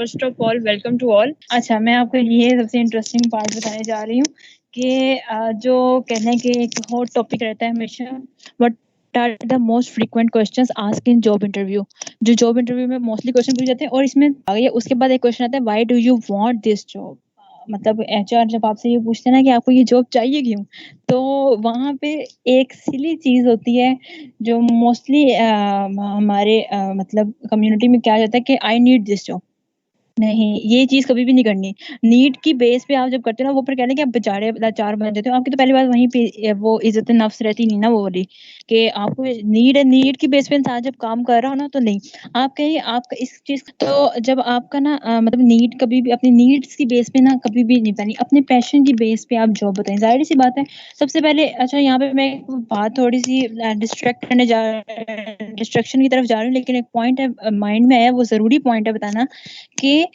First of all welcome to all. अच्छा, मैं आपको ये सबसे इंटरेस्टिंग पार्ट बताने जा रही हूँ कि जो कहने के एक हॉट टॉपिक रहता है हमेशा, what are the most frequent questions asked in job interview. जो जॉब इंटरव्यू में मोस्टली क्वेश्चन पूछे जाते हैं और इसमें आगे उसके बाद एक क्वेश्चन आता है, why do you want this job. मतलब एचआर जब आपसे ये पूछते हैं ना कि आपको ये जॉब चाहिए क्यों, तो वहाँ पे एक सिली चीज होती है जो मोस्टली हमारे मतलब कम्युनिटी में क्या जाता है कि आई नीड दिस जॉब। नहीं, ये चीज़ कभी भी नहीं करनी। नीड की बेस पे आप जब करते हो ना, वो फिर कहने कि आप बेचारे लाचार बन जाते हो। आपकी तो पहली बात वहीं पे वो इज़्ज़त-ए-नफ्स रहती नहीं ना वो वाली, कि आपको नीड है, नीड की बेस पे इंसान जब काम कर रहा हो ना तो नहीं। आप कहीं आपका इस चीज़ तो जब आपका ना मतलब नीड कभी भी अपनी नीड्स की बेस पे ना कभी भी नहीं बनानी, अपने पैशन की बेस पे आप जॉब बताएँ। ज़ाहिर-सी बात है, सबसे पहले अच्छा यहाँ पे मैं एक बात थोड़ी-सी डिस्ट्रैक्शन की तरफ जा रही हूँ, लेकिन एक पॉइंट है माइंड में है, वो ज़रूरी पॉइंट है बताना कि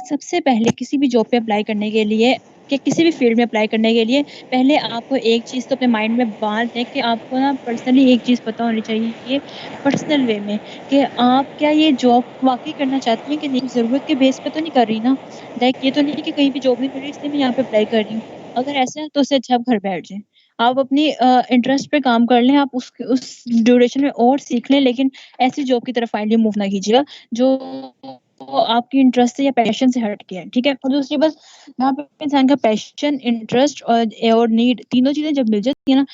सबसे पहले किसी भी जॉब पे अप्लाई करने के लिए कि किसी भी फील्ड में अप्लाई करने के लिए पहले आपको एक चीज़ तो अपने माइंड में बाँध लें कि आपको ना पर्सनली एक चीज़ पता होनी चाहिए पर्सनल वे में कि आप क्या ये जॉब वाक़ई करना चाहती हैं कि नहीं? ज़रूरत के बेस पे तो नहीं कर रही ना? लाइक ये तो नहीं है कि कहीं भी जॉब नहीं मिल रही इसलिए मैं यहाँ पे अप्लाई कर रही हूँ। अगर ऐसा है तो उससे अच्छा आप घर बैठ जाएँ। आप अपनी इंटरेस्ट पे काम कर लें, आप उस ड्यूरेशन में और सीख लें, लेकिन ऐसी जॉब की तरफ फाइनली मूव ना कीजिएगा जो आपकी इंटरेस्ट से या पैशन से हट के है, ठीक है? और दूसरी बात, यहाँ पे इंसान का पैशन, इंटरेस्ट और नीड तीनों चीज़ें जब मिल जाती है ना,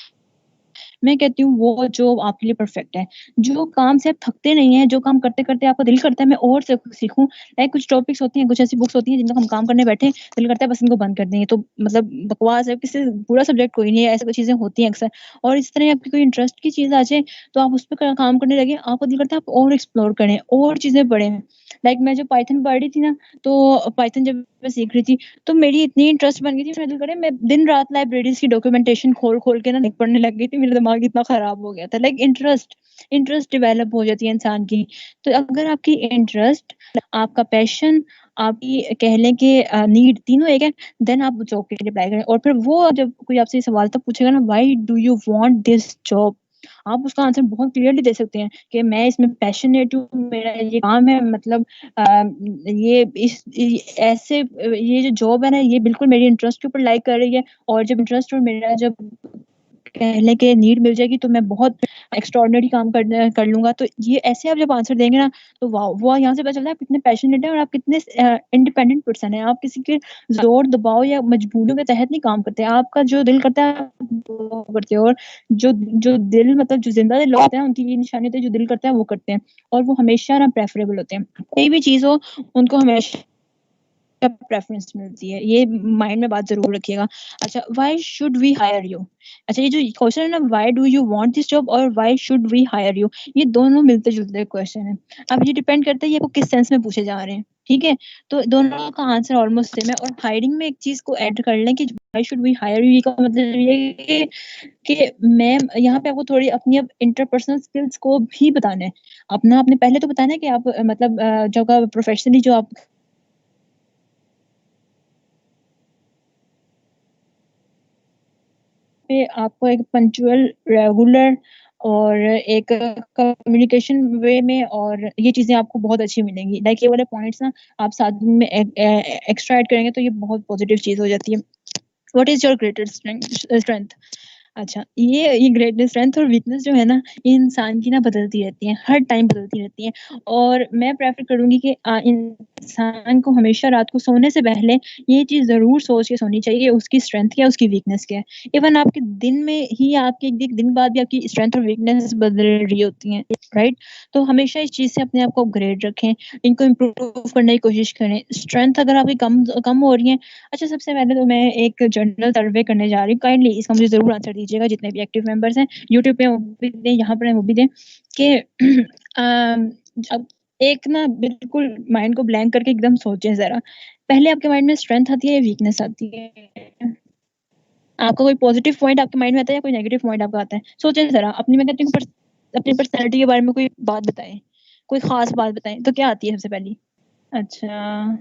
मैं कहती हूँ वो जॉब आपके लिए परफेक्ट है। जो काम से आप थकते नहीं हैं, जो काम करते-करते आपका दिल करता है मैं और सीखूँ, लाइक कुछ टॉपिक्स होती हैं, कुछ ऐसी बुक्स होती हैं जिनका हम काम करने बैठे, दिल करता है बस इनको बंद कर दें, ये तो मतलब बकवास है, किसी पूरा सब्जेक्ट कोई नहीं है, ऐसी कोई चीज़ें होती हैं अक्सर। और इस तरह आपकी कोई इंटरेस्ट की चीज़ आ जाए, तो आप उस पे क काम करने लगे, आपको दिल करता है आप और एक्सप्लोर करें, और चीज़ें पढ़ें। लाइक मैं जब पाइथन पढ़ रही थी ना, तो पाइथन जब मैं सीख रही थी, तो मेरी इतनी इंटरेस्ट बन गई थी, मेरा दिल करे मैं दिन-रात लाइब्रेरीज़ की डॉक्यूमेंटेशन खोल-खोल के ना पढ़ने लग गई थी, मेरा दिमाग इतना खराब हो गया था। लाइक इंटरेस्ट डेवलप हो जाती है इंसान की। तो अगर आपकी इंटरेस्ट, आपका पैशन, आपकी कह लें कि नीड तीनों एक है, देन आप जॉब के लिए अप्लाई करें। और फिर वो जब कोई आपसे ये सवाल तब पूछेगा ना, why do you want this job? आप उसका आंसर बहुत क्लियरली दे सकते हैं कि मैं इसमें पैशनेट हूँ, मेरा ये काम है, मतलब ये इस इ ऐसे ये जो जॉब है ना, ये बिल्कुल मेरी इंटरेस्ट के ऊपर लाइक कर रही है, और जब इंटरेस्ट और मेरा जब कह लें कि नीड मिल जाएगी तो मैं बहुत एक्स्ट्राऑर्डिनरी काम कर लूँगा। तो ये ऐसे आप जब आंसर देंगे ना, तो वाओ! वो यहाँ से पता चलता है आप कितने पैशनेट हैं और आप कितने इंडिपेंडेंट पर्सन हैं। आप किसी के ज़ोर, दबाव या मजबूरियों के तहत नहीं काम करते। आपका जो दिल करता है आप वो करते हो, और जो जो दिल मतलब जो ज़िंदा दिल लोग होते हैं उनकी ये निशानी होती है, जो दिल करता है वो करते हैं, और वो हमेशा ना प्रेफ़रेबल होते हैं। कोई भी चीज़ हो, उनको हमेशा प्रेफ़रेंस मिलती है। ये माइंड में बात ज़रूर रखिएगा। अच्छा, why should we hire you? अच्छा, ये जो क्वेश्चन है ना, why do you want this job और why should we hire you, ये दोनों मिलते-जुलते क्वेश्चन हैं। अब ये डिपेंड करता है ये आपको किस सेंस में पूछे जा रहे हैं, ठीक है? तो दोनों का आंसर ऑलमोस्ट सेम है, और हायरिंग में एक चीज़ को ऐड कर लें कि why should we hire you, का मतलब ये है कि मैं यहाँ पे आपको थोड़ी अपनी अब इंटरपर्सनल स्किल्स को भी बताना है। अपना आपने पहले तो बताना है कि आप मतलब जो का प्रोफेशनली जो आप पे आपको एक पंक्चुअल, रेगुलर और एक कम्युनिकेशन वे में, और ये चीज़ें आपको बहुत अच्छी मिलेंगी। लाइक ये वाले पॉइंट्स ना आप साथ में एक्स्ट्रा ऐड करेंगे तो ये बहुत पॉजिटिव चीज़ हो जाती है। What is your greatest strength? अच्छा, ये ग्रेटनेस, स्ट्रेंथ और वीकनेस जो है ना, ये इंसान की ना बदलती रहती हैं, हर टाइम बदलती रहती हैं। और मैं प्रेफ़र करूँगी कि इंसान को हमेशा रात को सोने से पहले ये चीज़ ज़रूर सोच के सोनी चाहिए कि उसकी स्ट्रेंथ क्या है, उसकी वीकनेस क्या है। इवन आपके दिन में ही आपके एक दिन बाद भी आपकी स्ट्रेंथ और वीकनेस बदल रही होती हैं, राइट? तो हमेशा इस चीज़ से अपने आप को अपग्रेड रखें, इनको इम्प्रूव करने की कोशिश करें। स्ट्रेंथ अगर आपकी कम कम हो रही है, अच्छा, सबसे पहले तो मैं एक जनरल सर्वे करने जा रही हूँ, काइंडली इसका मुझे ज़रूर आंसर दीजिएगा, जितने भी एक्टिव मेंबर्स हैं, यूट्यूब पे वो भी दें, यहाँ पर हैं वो भी दें, कि अब एक ना बिल्कुल माइंड को ब्लैंक करके एकदम सोचें ज़रा, पहले आपके माइंड में स्ट्रेंथ आती है या वीकनेस आती है? आपका कोई पॉज़िटिव पॉइंट आपके माइंड में आता है या कोई नेगेटिव पॉइंट आपका आता है? सोचें ज़रा, अपनी मैं कहती हूँ अपनी पर्सनैलिटी के बारे में कोई बात बताएँ, कोई ख़ास बात बताएँ, तो क्या आती है सबसे पहली? अच्छा,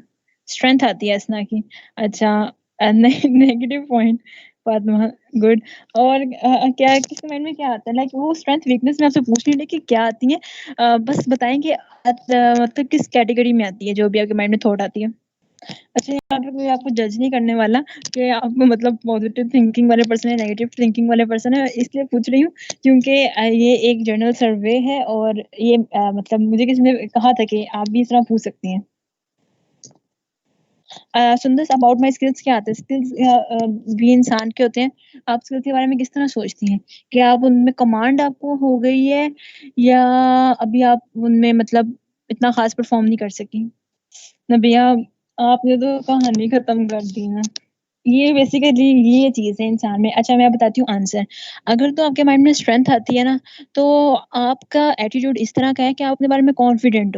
स्ट्रेंथ आती है हँसना की। अच्छा, नहीं, नेगेटिव पॉइंट, फातिमा, गुड। और क्या किसके माइंड में क्या आता है, लाइक वो स्ट्रेंथ वीकनेस में आपसे पूछ नहीं रही कि क्या आती है, बस बताएं कि मतलब किस कैटेगरी में आती है जो भी आपके माइंड में थॉट आती है। अच्छा, यहाँ पे कोई आपको जज नहीं करने वाला कि आपको मतलब पॉजिटिव थिंकिंग वाले पर्सन है, नेगेटिव थिंकिंग वाले पर्सन है, इसलिए पूछ रही हूँ क्योंकि ये एक जनरल सर्वे है और ये मतलब मुझे किसी ने कहा था कि आप भी इस तरह पूछ सकती हैं। सुंदर, अबाउट माय स्किल्स क्या आते हैं? स्किल्स भी इंसान के होते हैं। आप स्किल्स के बारे में किस तरह सोचती हैं? क्या आप उनमें कमांड आपको हो गई है या अभी आप उनमें मतलब इतना खास परफॉर्म नहीं कर सकी? नबिया, आपने तो कहानी खत्म कर दी ना। ये बेसिकली ये चीज़ है इंसान में। अच्छा, मैं बताती हूँ आंसर। अगर तो आपके माइंड में स्ट्रेंथ आती है ना, तो आपका एटीट्यूड इस तरह का है कि आप अपने बारे में कॉन्फिडेंट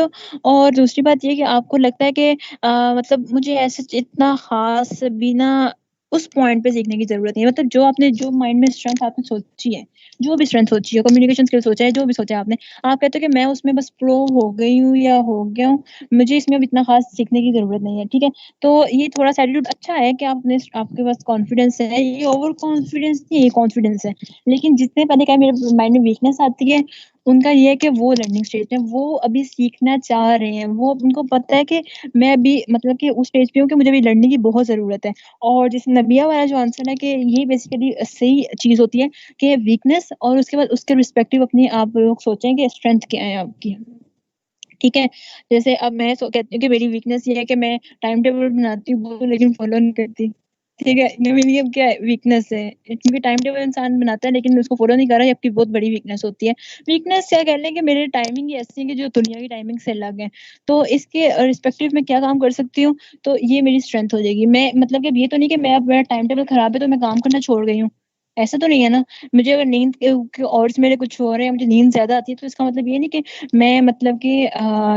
हो। और दूसरी बात ये कि आपको लगता है कि मतलब मुझे ऐसे इतना ख़ास भी ना उस पॉइंट पे सीखने की ज़रूरत नहीं है। मतलब जो माइंड में स्ट्रेंथ आपने सोची है, जो भी स्ट्रेंथ सोची है, कम्युनिकेशन स्किल सोचा है, जो भी सोचा है आपने, आप कहते हो कि मैं उसमें बस प्रो हो गई हूँ या हो गया हूँ, मुझे इसमें अब इतना ख़ास सीखने की ज़रूरत नहीं है, ठीक है? तो ये थोड़ा-सा एटीट्यूड अच्छा है कि आपके पास कॉन्फिडेंस है, ये ओवर कॉन्फिडेंस नहीं है, ये कॉन्फिडेंस है। लेकिन जितने पहले क्या मेरे माइंड में वीकनेस आती है, उनका ये है कि वो लर्निंग स्टेज में, वो अभी सीखना चाह रहे हैं। वो उनको पता है कि मैं अभी मतलब कि उस स्टेज पे हूँ कि मुझे अभी लर्निंग की बहुत ज़रूरत है। और जैसे नबिया वाला जो आंसर है कि ये बेसिकली सही चीज़ होती है कि वीकनेस और उसके बाद उसके रिस्पेक्टिव अपनी आप लोग सोचें कि स्ट्रेंथ क्या है आपकी। ठीक है? जैसे अब मैं कहती हूँ कि मेरी वीकनेस ये है कि मैं टाइम टेबल बनाती हूँ लेकिन फॉलो नहीं करती। ठीक है? ये मेरी अब क्या है वीकनेस है। क्योंकि टाइम टेबल इंसान बनाता है लेकिन उसको फॉलो नहीं कर रहा, ये आपकी बहुत बड़ी वीकनेस होती है। वीकनेस क्या कह लें कि मेरी टाइमिंग ही ऐसी है कि जो दुनिया की टाइमिंग से अलग है। तो इसके रिस्पेक्टिव मैं क्या काम कर सकती हूँ, तो ये मेरी स्ट्रेंथ हो जाएगी। मैं मतलब कि अब ये तो नहीं कि मैं अब मेरा टाइम टेबल खराब है तो मैं काम करना छोड़ गई हूँ। ऐसा तो नहीं है ना? मुझे अगर नींद के हॉर्स मेरे कुछ हो रहे हैं, मुझे नींद ज़्यादा आती है तो इसका मतलब ये नहीं कि मैं मतलब कि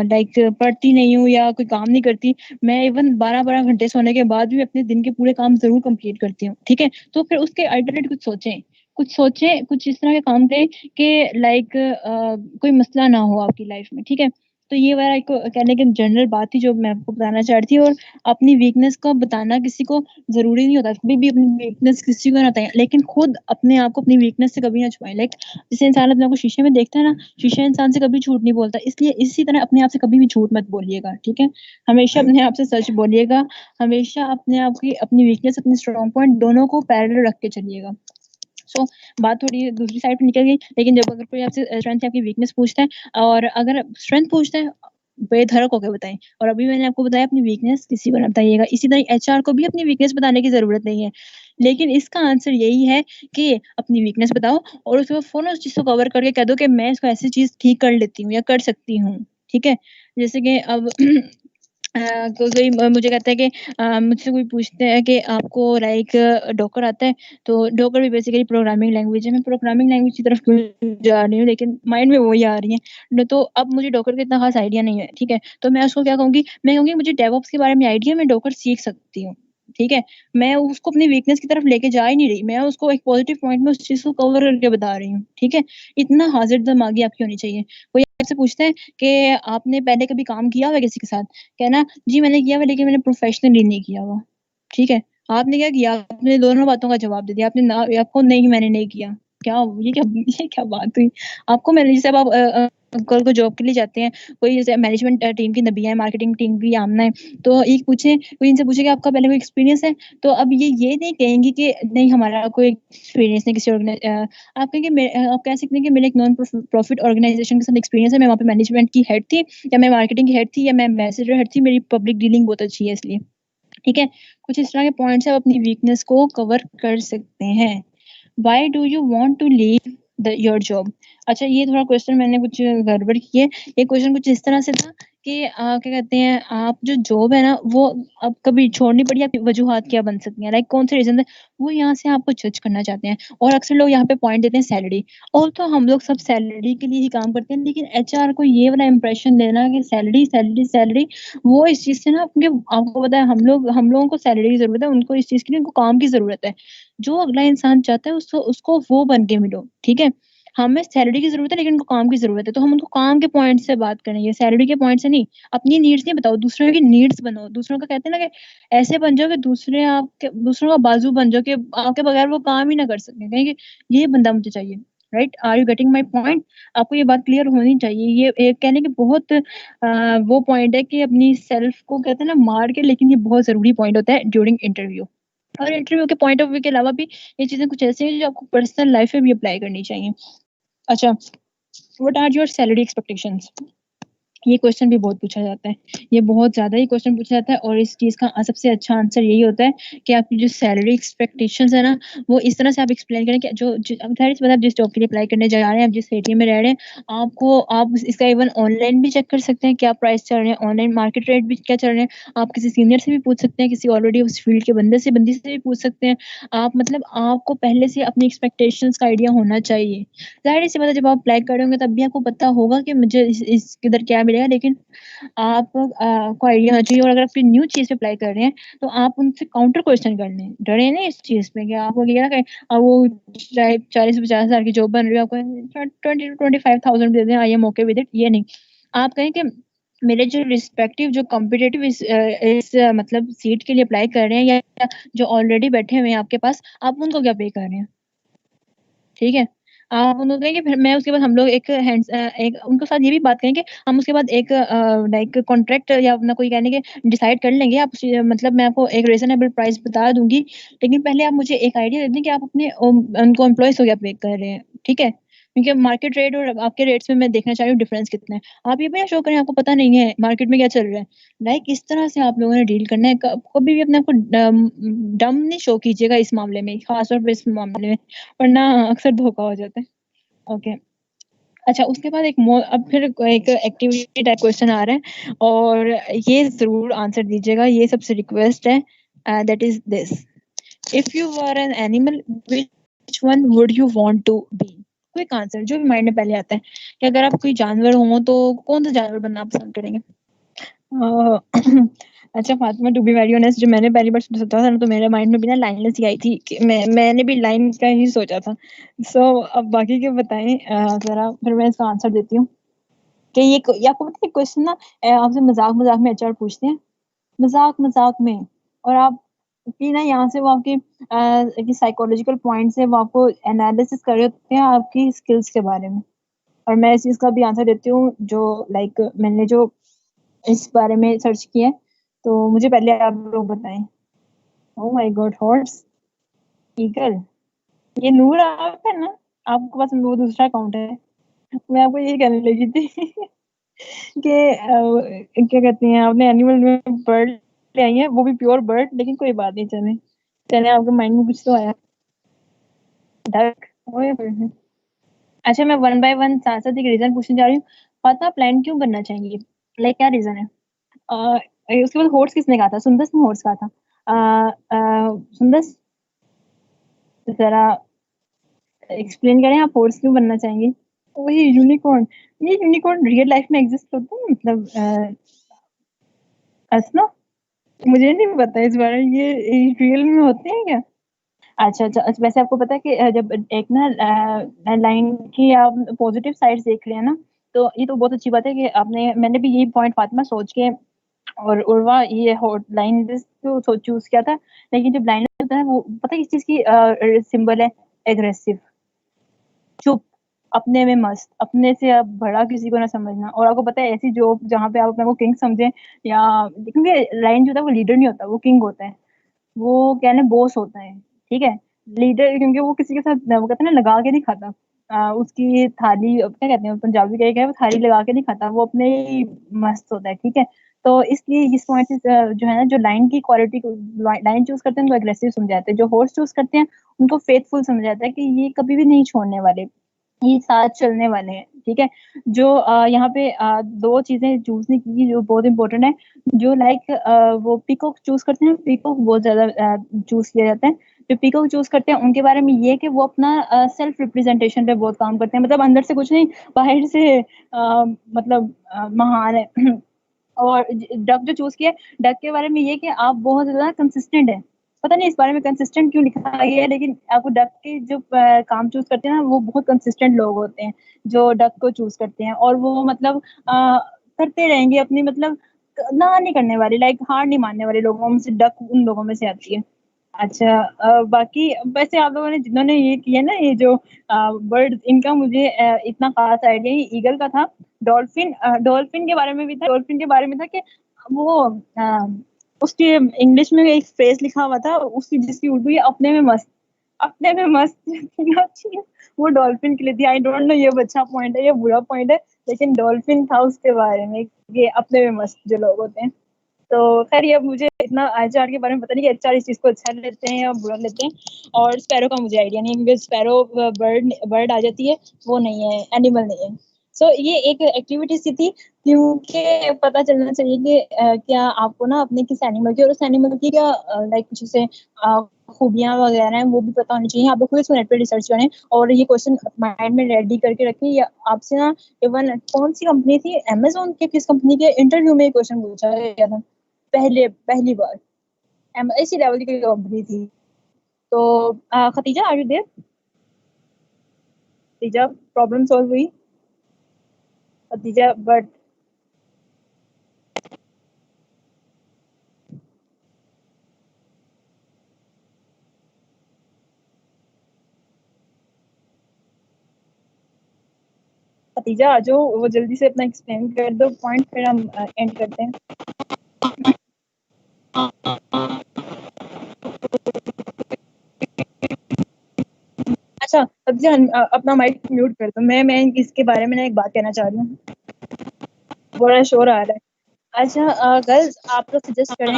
लाइक पढ़ती नहीं हूँ या कोई काम नहीं करती। मैं इवन 12-12 घंटे सोने के बाद भी अपने दिन के पूरे काम ज़रूर कंप्लीट करती हूँ, ठीक है? तो फिर उसके अल्टरनेट कुछ सोचें, कुछ इस तरह के काम करें कि लाइक कोई मसला ना हो आपकी लाइफ़ में, ठीक है? तो ये वाला एक कहने की जनरल बात थी जो मैं आपको बताना चाह रही थी। और अपनी वीकनेस को बताना किसी को ज़रूरी नहीं होता, कभी भी अपनी वीकनेस किसी को ना बताएँ, लेकिन खुद अपने आप को अपनी वीकनेस से कभी ना छुपाएँ। लाइक जैसे इंसान अपने आप को शीशे में देखता है ना, शीशा इंसान से कभी झूठ नहीं बोलता, इसलिए इसी तरह अपने आप से कभी भी झूठ मत बोलिएगा, ठीक है? हमेशा अपने आप से सच बोलिएगा, हमेशा अपने आप की अपनी वीकनेस, अपनी स्ट्रॉन्ग पॉइंट दोनों को पैरेलल रख के चलिएगा। सो बात थोड़ी दूसरी साइड पे निकल गई, लेकिन जब अगर कोई आपसे स्ट्रेंथ या आपकी वीकनेस पूछता है और अगर स्ट्रेंथ पूछता है, बेधड़क होके बताएँ। और अभी मैंने आपको बताया अपनी वीकनेस किसी को ना बताइएगा। इसी तरह एचआर को भी अपनी वीकनेस बताने की ज़रूरत नहीं है। लेकिन इसका आंसर यही है कि अपनी वीकनेस बताओ और उसके बाद फ़ौरन उस चीज़ को कवर करके कह दो कि मैं इसको ऐसी चीज़ ठीक कर लेती हूँ या कर सकती हूँ। ठीक है? जैसे कि अब कोई मुझे कहता है कि मुझसे कोई पूछते हैं कि आपको लाइक डॉकर आता है? तो डॉकर भी बेसिकली प्रोग्रामिंग लैंग्वेज है। मैं प्रोग्रामिंग लैंग्वेज की तरफ क्यों जा रही हूँ, लेकिन माइंड में वही आ रही है। न तो अब मुझे डॉकर का इतना ख़ास आइडिया नहीं है, ठीक है? तो मैं उसको क्या कहूँगी, मैं कहूँगी मुझे डेवऑप्स के बारे में आइडिया है, मैं डॉकर सीख सकती हूँ, ठीक है? मैं उसको अपनी वीकनेस की तरफ लेके जा ही नहीं रही, मैं उसको एक पॉज़िटिव पॉइंट में उस चीज़ को कवर करके बता रही हूँ, ठीक है? इतना हाज़िर-दिमागी आपकी होनी चाहिए। कोई आपसे पूछता है कि आपने पहले कभी काम किया हुआ है किसी के साथ? कहना, जी मैंने किया हुआ है लेकिन मैंने प्रोफ़ेशनली नहीं किया हुआ। ठीक है? आपने क्या किया? आपने दोनों बातों का जवाब दे दिया। आपने ना आपको नहीं मैंने नहीं किया। क्या ये क्या बात हुई? आपको मैंने जैसे अब आप कल को जॉब के लिए जाते हैं, कोई जैसे मैनेजमेंट टीम की नबिया है, मार्केटिंग टीम की आमना है, तो एक पूछे कोई इनसे पूछे कि आपका पहले कोई एक्सपीरियंस है? तो अब ये नहीं कहेंगी कि नहीं हमारा कोई एक्सपीरियंस नहीं किसी आप कहेंगे आप कह सकते हैं कि मेरे एक नॉन प्रॉफिट ऑर्गनाइज़ेशन के साथ एक्सपीरियंस है, मैं वहाँ पे मैनेजमेंट की हेड थी या मैं मार्केटिंग की हेड थी या मैं मैसेजर हेड थी, मेरी पब्लिक डीलिंग बहुत अच्छी है इसलिए। ठीक है? कुछ इस तरह के पॉइंट्स आप अपनी वीकनेस को कवर कर सकते हैं। Why do you want to leave your job? अच्छा, ये थोड़ा क्वेश्चन मैंने कुछ गड़बड़ की है। ये क्वेश्चन कुछ इस तरह से था कि क्या कहते हैं, आप जो जॉब है ना वो अब कभी छोड़नी पड़ी, आपकी वजूहात क्या बन सकती हैं? लाइक कौन से रीज़न है? वो यहाँ से आपको जज करना चाहते हैं और अक्सर लोग यहाँ पे पॉइंट देते हैं सैलरी। और तो हम लोग सब सैलरी के लिए ही काम करते हैं, लेकिन एचआर को ये वाला इंप्रेशन देना कि सैलरी, सैलरी, सैलरी, वो इस चीज़ से ना, क्योंकि आपको पता है हम लोगों को सैलरी की ज़रूरत है, उनको इस चीज़ की नहीं, उनको काम की ज़रूरत है। जो अगला इंसान चाहता है उसको उसको वो बन के मिलो, ठीक है? हमें सैलरी की ज़रूरत है लेकिन उनको काम की ज़रूरत है, तो हम उनको काम के पॉइंट से बात करेंगे, सैलरी के पॉइंट से नहीं। अपनी नीड्स नहीं बताओ, दूसरों की नीड्स बनो। दूसरों का कहते हैं ना कि ऐसे बन जाओ कि दूसरों का बाजू बन जाओ कि आपके बगैर वो काम ही ना कर सकें। कहें कि ये बंदा मुझे चाहिए, right? Are you getting my point? आपको ये बात क्लियर होनी चाहिए। ये एक कहने की बहुत वो पॉइंट है कि अपनी सेल्फ को कहते हैं ना मार के, लेकिन ये बहुत ज़रूरी पॉइंट होता है ड्यूरिंग इंटरव्यू। और इंटरव्यू के पॉइंट ऑफ व्यू के अलावा भी ये चीज़ें कुछ ऐसी हैं जो आपको पर्सनल लाइफ में भी अप्लाई करनी चाहिए। अच्छा, what are your salary expectations? ये क्वेश्चन भी बहुत पूछा जाता है। ये बहुत ज़्यादा ही क्वेश्चन पूछा जाता है और इस चीज़ का सबसे अच्छा आंसर यही होता है कि आपकी जो सैलरी एक्सपेक्टेशंस है ना, वो इस तरह से आप एक्सप्लेन करें कि जो ज अब ज़ाहिर-सी बात है, आप जिस जॉब के लिए अप्लाई करने जा रहे हैं, आप जिस एरिया में रह रहे हैं, आप इसका इवन ऑनलाइन भी चेक कर सकते हैं, क्या प्राइस चल रहे हैं, ऑनलाइन मार्केट रेट भी क्या चल रहे हैं। आप किसी सीनियर से भी पूछ सकते हैं, किसी ऑलरेडी उस फील्ड के बंदी से भी पूछ सकते हैं। आप मतलब आपको पहले से अपनी एक्सपेक्टेशंस का आइडिया होना चाहिए। ज़ाहिर-सी बात है, जब आप अप्लाई कर रहे होंगे तब भी आपको पता होगा कि मुझे इस किधर क्या मिलेगा, लेकिन आप को आइडिया होना चाहिए। और अगर आप कोई न्यू चीज़ पे अप्लाई कर रहे हैं, तो आप उनसे काउंटर क्वेश्चन कर लें। डरे नहीं इस चीज़ में कि आपको ये ना कहें वो चाहे 40 से 50 हज़ार की जॉब बन रही है, आपको 20 टू 25,000 दे दें, I am okay with it, ये नहीं। आप कहें कि मेरे जो रिस्पेक्टिव जो कॉम्पिटिटिव मतलब सीट के लिए अप्लाई कर रहे हैं या जो ऑलरेडी बैठे हुए हैं आपके पास, आप उनको क्या पे कर रहे हैं? ठीक है? आप उनको कहेंगे, फिर मैं उसके बाद हम लोग एक उनके साथ ये भी बात करेंगे, हम उसके बाद एक लाइक कॉन्ट्रैक्ट या अपना कोई कहने के डिसाइड कर लेंगे। आप मतलब मैं आपको एक रीज़नेबल प्राइस बता दूँगी, लेकिन पहले आप मुझे एक आइडिया दे दें कि आप अपने उनको एम्प्लॉइज़ को क्या पे कर रहे हैं, ठीक है? क्योंकि मार्केट रेट और आपके रेट्स में मैं देखना चाह रही हूँ डिफरेंस कितना है। आप ये भी ना शो करें आपको पता नहीं है मार्केट में क्या चल रहा है। लाइक इस तरह से आप लोगों ने डील करना है। कभी भी अपने आप को डम नहीं शो कीजिएगा इस मामले में, खास तौर पे इस मामले में। वरना अक्सर धोखा हो जाता है। ओके। अच्छा, उसके बाद अब फिर एक एक्टिविटी टाइप क्वेश्चन आ रहा है और ये ज़रूर आंसर दीजिएगा, ये सबसे रिक्वेस्ट है। That is this: if you were an animal, which one would you want to be? Quick answer जो भी माइंड में पहले आता है कि अगर आप कोई जानवर हो तो कौन-सा जानवर बनना पसंद करेंगे? अ, अच्छा Fatima, to be very honest, जब मैंने पहली बार सोचा था ना, तो मेरे माइंड में भी ना लायनेस ही आई थी कि मैंने भी लाइन का ही सोचा था। सो अब बाकी के बताएँ ज़रा, फिर मैं इसका आंसर देती हूँ कि ये आपको पता है क्वेश्चन ना आपसे मज़ाक-मज़ाक में एचआर पूछते हैं, मज़ाक-मज़ाक में, और आप कि ना यहाँ से वो आपकी कि साइकोलॉजिकल पॉइंट से वो आपको एनालिसिस कर रहे होते हैं आपकी स्किल्स के बारे में। और मैं इस चीज़ का भी आंसर देती हूँ जो लाइक मैंने जो इस बारे में सर्च किया है, तो मुझे पहले आप लोग बताएँ। Oh my God! Horse, eagle, ये नूर आप है ना? आपके पास वो दूसरा अकाउंट है। मैं आपको यही कहने लगी थी कि क्या कहते हैं, आपने एनिमल में बर्ड ले आई हैं, वो भी प्योर बर्ड, लेकिन कोई बात नहीं, चलें। चलें, आपके माइंड में कुछ तो आया। डक, ओए होए! अच्छा, मैं वन बाय वन साथ-साथ एक रीज़न पूछने जा रही हूँ। पता प्लान क्यों करना चाहिए? लाइक क्या रीज़न है? उसके बाद हॉर्स किसने कहा था? सुंदस ने हॉर्स कहा था। सुंदस, ज़रा एक्सप्लेन करें, आप हॉर्स क्यों बनना चाहेंगे? वही यूनिकॉर्न, ये यूनिकॉर्न रियल लाइफ में एग्ज़िस्ट होते हैं, मतलब असमा? मुझे नहीं पता इस बारे में, ये रियल में होते हैं क्या? अच्छा, अच्छा, अच्छा, वैसे आपको पता है कि जब एक ना लाइन की आप पॉज़िटिव साइड्स देख रहे हैं ना, तो ये तो बहुत अच्छी बात है कि मैंने भी यही पॉइंट फातिमा सोच के और उर्वा ये हॉटलाइन दिस तो चूज़ किया था। लेकिन जो ब्लाइंडनेस होता है वो पता है किस चीज़ की सिंबल है? एग्रेसिव, चुप, अपने में मस्त, अपने से अब बड़ा किसी को ना समझना। और आपको पता है ऐसी जॉब जहाँ पे आप अपने को किंग समझें, या क्योंकि लायन जो होता है वो लीडर नहीं होता, वो किंग होता है। वो क्या है ना, बॉस होता है, ठीक है? लीडर, क्योंकि वो किसी के साथ वो कहते हैं ना लगा के नहीं खाता। उसकी थाली क्या कहते हैं पंजाबी का एक है, वो थाली लगा के नहीं खाता, वो अपने ही मस्त होता है, ठीक है? तो इसलिए इस पॉइंट से जो है ना, जो लाइन की क्वालिटी को लाइन चूज़ करते हैं उनको एग्रेसिव समझा जाता है, जो हॉर्स चूज़ करते हैं उनको फेथफुल समझा जाता है कि ये कभी भी नहीं छोड़ने वाले, ये साथ चलने वाले हैं, ठीक है? जो यहाँ पे 2 चीज़ें चूज़ नहीं की जो बहुत इम्पोर्टेंट है, जो लाइक वो पीकॉक चूज़ करते हैं, पीकॉक बहुत ज़्यादा चूज़ किया जाता है। जो पीकॉक चूज़ करते हैं उनके बारे में ये है कि वो अपना सेल्फ रिप्रेजेंटेशन पे बहुत काम करते हैं, मतलब अंदर से कुछ नहीं, बाहर से मतलब महान है। और ज डक जो चूज़ किया है, डक के बारे में ये है कि आप बहुत ज़्यादा कंसिस्टेंट हैं। पता नहीं इस बारे में कंसिस्टेंट क्यों लिखा गया है, लेकिन आपको डक के जो काम चूज़ करते हैं ना, वो बहुत कंसिस्टेंट लोग होते हैं, जो डक को चूज़ करते हैं और वो मतलब करते रहेंगे अपनी मतलब ना नहीं करने वाले, लाइक हार नहीं मानने वाले लोगों में से डक उन लोगों में से आती है। अच्छा बाकी वैसे आप लोगों ने जिन्होंने ये किया ना ये जो बर्ड इनका मुझे इतना खास आइडिया ये ईगल का था। डॉल्फिन के बारे में भी था, डॉल्फिन के बारे में था कि वो उसकी इंग्लिश में एक फ्रेज लिखा हुआ था उसकी जिसकी उर्दू है अपने में मस्त वो डॉल्फिन के लिए थी। आई डोंट नो ये अच्छा पॉइंट है या बुरा पॉइंट है, लेकिन डॉल्फिन था उसके बारे में, ये अपने में मस्त जो लोग होते हैं। तो खैर ये मुझे इतना एचआर के बारे में पता नहीं कि एचआर इस चीज को अच्छा लेते हैं या बुरा लेते हैं। और स्पैरो का मुझे आइडिया नहीं है क्योंकि स्पैरो बर्ड बर्ड आ जाती है, वो नहीं है, एनिमल नहीं है। सो ये एक एक्टिविटी सी थी क्योंकि पता चलना चाहिए कि क्या आपको ना अपने किस एनिमल की और उस एनिमल की क्या लाइक कुछ ऐसे खूबियां वगैरह हैं वो भी पता होनी चाहिए। आप लोग खुद इसको नेट पे रिसर्च करें और ये क्वेश्चन माइंड में रेडी करके रखें। या आपसे ना इवन कौन सी कंपनी थी, अमेजोन के किस कंपनी के इंटरव्यू में क्वेश्चन पूछा गया था पहली बार, इसी लेवल की कंपनी थी। तो Khatija are you there? Khatija problem solve हुई? खतीजा बट खतीजा आ जाओ, वो जल्दी से अपना एक्सप्लेन कर दो पॉइंट, फिर हम एंड करते हैं। अच्छा खतीजा अपना माइक म्यूट कर दो। मैं इसके बारे में ना एक बात कहना चाह रही हूँ, बड़ा शोर आ रहा है। अच्छा गर्ल्स आप लोग सजेस्ट करें,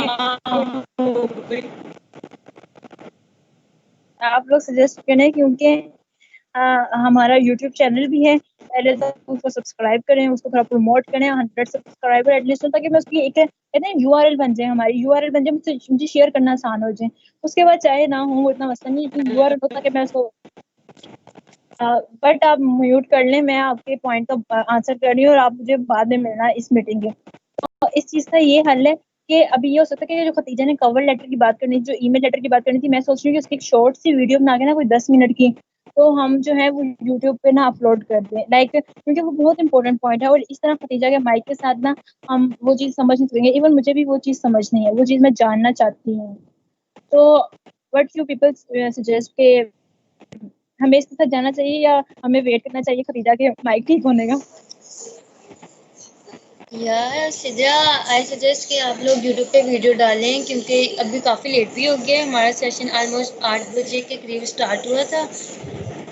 आप लोग सजेस्ट करें क्योंकि हमारा यूट्यूब चैनल भी है, पहले तो उसको सब्सक्राइब करें, उसको थोड़ा प्रमोट करें 100 सब्सक्राइबर एटलीस्ट, ताकि मैं उसकी एक कहते हैं यूआरएल बन जाए, हमारी यूआरएल बन जाए, मुझे शेयर करना आसान हो जाए। उसके बाद चाहे ना हो वो इतना मसला नहीं है, यूआरएल होता कि मैं उसको बट आप म्यूट कर लें, मैं आपके पॉइंट का आंसर कर रही हूँ और आप मुझे बाद में मिलना इस मीटिंग के। तो इस चीज का ये हल है कि अभी ये हो सकता है कि जो खतीजा ने कवर लेटर की बात करनी, जो ईमेल लेटर की बात करनी थी, मैं सोच रही हूँ कि उसकी एक शॉर्ट सी वीडियो बना के ना कोई 10 मिनट की, तो हम जो है वो यूट्यूब पे ना अपलोड कर दें, लाइक क्योंकि वो बहुत इंपॉर्टेंट पॉइंट है। और इस तरह खतीजा के माइक के साथ ना हम वो चीज समझ नहीं सकेंगे, इवन मुझे भी वो चीज समझ नहीं है, वो चीज मैं जानना चाहती हूँ। तो व्हाट यू पीपल सजेस्ट के हमें इसके साथ जाना चाहिए या हमें वेट करना चाहिए खतीजा के माइक ठीक होने का? यार सिद्रा, आई सजेस्ट कि आप लोग यूट्यूब पे वीडियो डालें क्योंकि अभी काफ़ी लेट भी हो गया है। हमारा सेशन ऑलमोस्ट 8 बजे के करीब स्टार्ट हुआ था,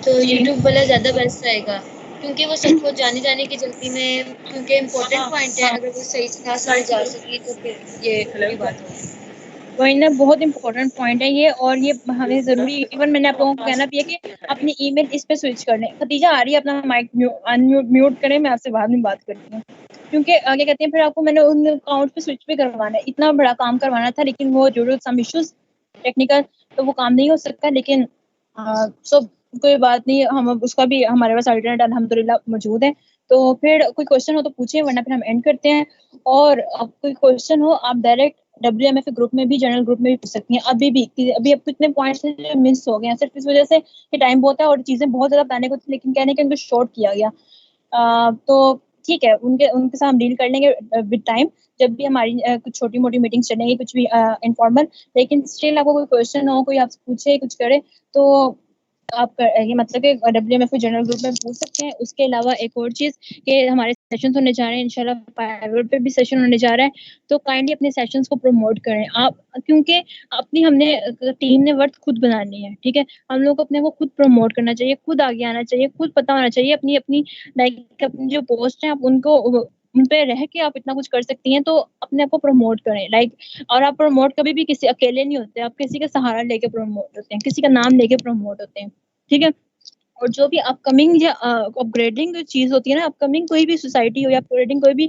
तो जी यूट्यूब वाला ज़्यादा बेस्ट रहेगा क्योंकि वो सबको जाने जाने की जल्दी में, क्योंकि इम्पोर्टेंट पॉइंट है, अगर वो सही से ना समझ आ सकी तो फिर ये बुरी बात होगी। वही ना, बहुत इंपॉर्टेंट पॉइंट है ये, और ये हमें जरूरी, इवन मैंने आप लोगों को कहना भी है कि अपनी ईमेल इस पे स्विच कर लें। खतीजा आ रही है, अपना माइक अनम्यूट म्यूट करें, मैं आपसे बाद में बात करती हूँ। क्योंकि क्या कहते हैं, फिर आपको मैंने उन अकाउंट पे स्विच भी करवाना है, इतना बड़ा काम करवाना था, लेकिन वो due to some issues technical, तो वो काम नहीं हो सकता। लेकिन सो कोई बात नहीं, हम उसका भी हमारे पास अल्टरनेट अल्हम्दुलिल्लाह मौजूद है। तो फिर कोई क्वेश्चन हो तो पूछिए, वरना फिर हम एंड करते हैं। और अब कोई क्वेश्चन हो आप डायरेक्ट WMF ग्रुप में भी, जनरल ग्रुप में भी पूछ सकती हैं अभी भी, अभी अब कितने पॉइंट्स हैं जो मिस हो गए हैं सिर्फ इस वजह से कि टाइम बहुत है और चीजें बहुत ज्यादा बताने को थी, लेकिन कहने के उनको शॉर्ट किया गया। तो ठीक है, उनके उनके साथ हम डील कर लेंगे विद टाइम, जब भी हमारी कुछ छोटी मोटी मीटिंग्स चलेंगी, कुछ भी इनफॉर्मल। लेकिन स्टिल आपको कोई क्वेश्चन हो, कोई आपसे पूछे कुछ करे, तो आप ये मतलब कि WMF जनरल ग्रुप में पूछ सकते हैं। उसके अलावा एक और चीज कि हमारे सेशन होने जा रहे हैं इंशाल्लाह, प्राइवेट पे भी सेशन होने जा रहा है, तो काइंडली अपने सेशंस को प्रमोट करें आप, क्योंकि अपनी हमने टीम ने वर्थ खुद बनानी है, ठीक है। हम लोग को अपने को खुद प्रमोट करना चाहिए, खुद आगे आना चाहिए, खुद पता होना चाहिए अपनी अपनी लाइक अपनी जो पोस्ट है आप उनको उन पे रह के आप इतना कुछ कर सकती हैं, तो अपने आप को प्रमोट करें, लाइक। और आप प्रमोट कभी भी किसी अकेले नहीं होते, आप किसी का सहारा लेके प्रमोट होते हैं, किसी का नाम लेके प्रमोट होते हैं, ठीक है। और जो भी अपकमिंग या अपग्रेडिंग चीज होती है ना, अपकमिंग कोई भी सोसाइटी हो या अपग्रेडिंग कोई भी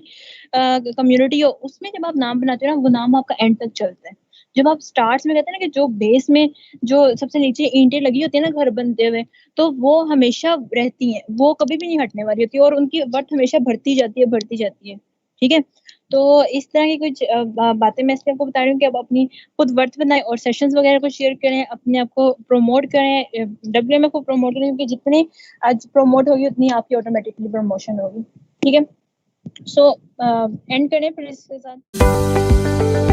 कम्युनिटी हो, उसमें जब आप नाम बनाते हो ना, वो नाम आपका एंड तक चलता है। जब आप स्टार्ट में कहते हैं ना कि जो बेस में जो सबसे नीचे ईंटें लगी होती है ना घर बनते हुए, तो वो हमेशा रहती हैं, वो कभी भी नहीं हटने वाली होती है, और उनकी वर्थ हमेशा बढ़ती जाती है, बढ़ती जाती है, ठीक है? तो इस तरह की कुछ बातें मैं इसलिए आपको बता रही हूँ कि आप अपनी खुद वर्थ बनाएँ और सेशंस वगैरह को शेयर करें, अपने आप को प्रमोट करें, डब्ल्यूएमएफ को प्रमोट करें, क्योंकि जितनी आज प्रमोट होगी उतनी आपकी ऑटोमेटिकली प्रमोशन होगी। ठीक है? सो एंड करें फिर इसके साथ।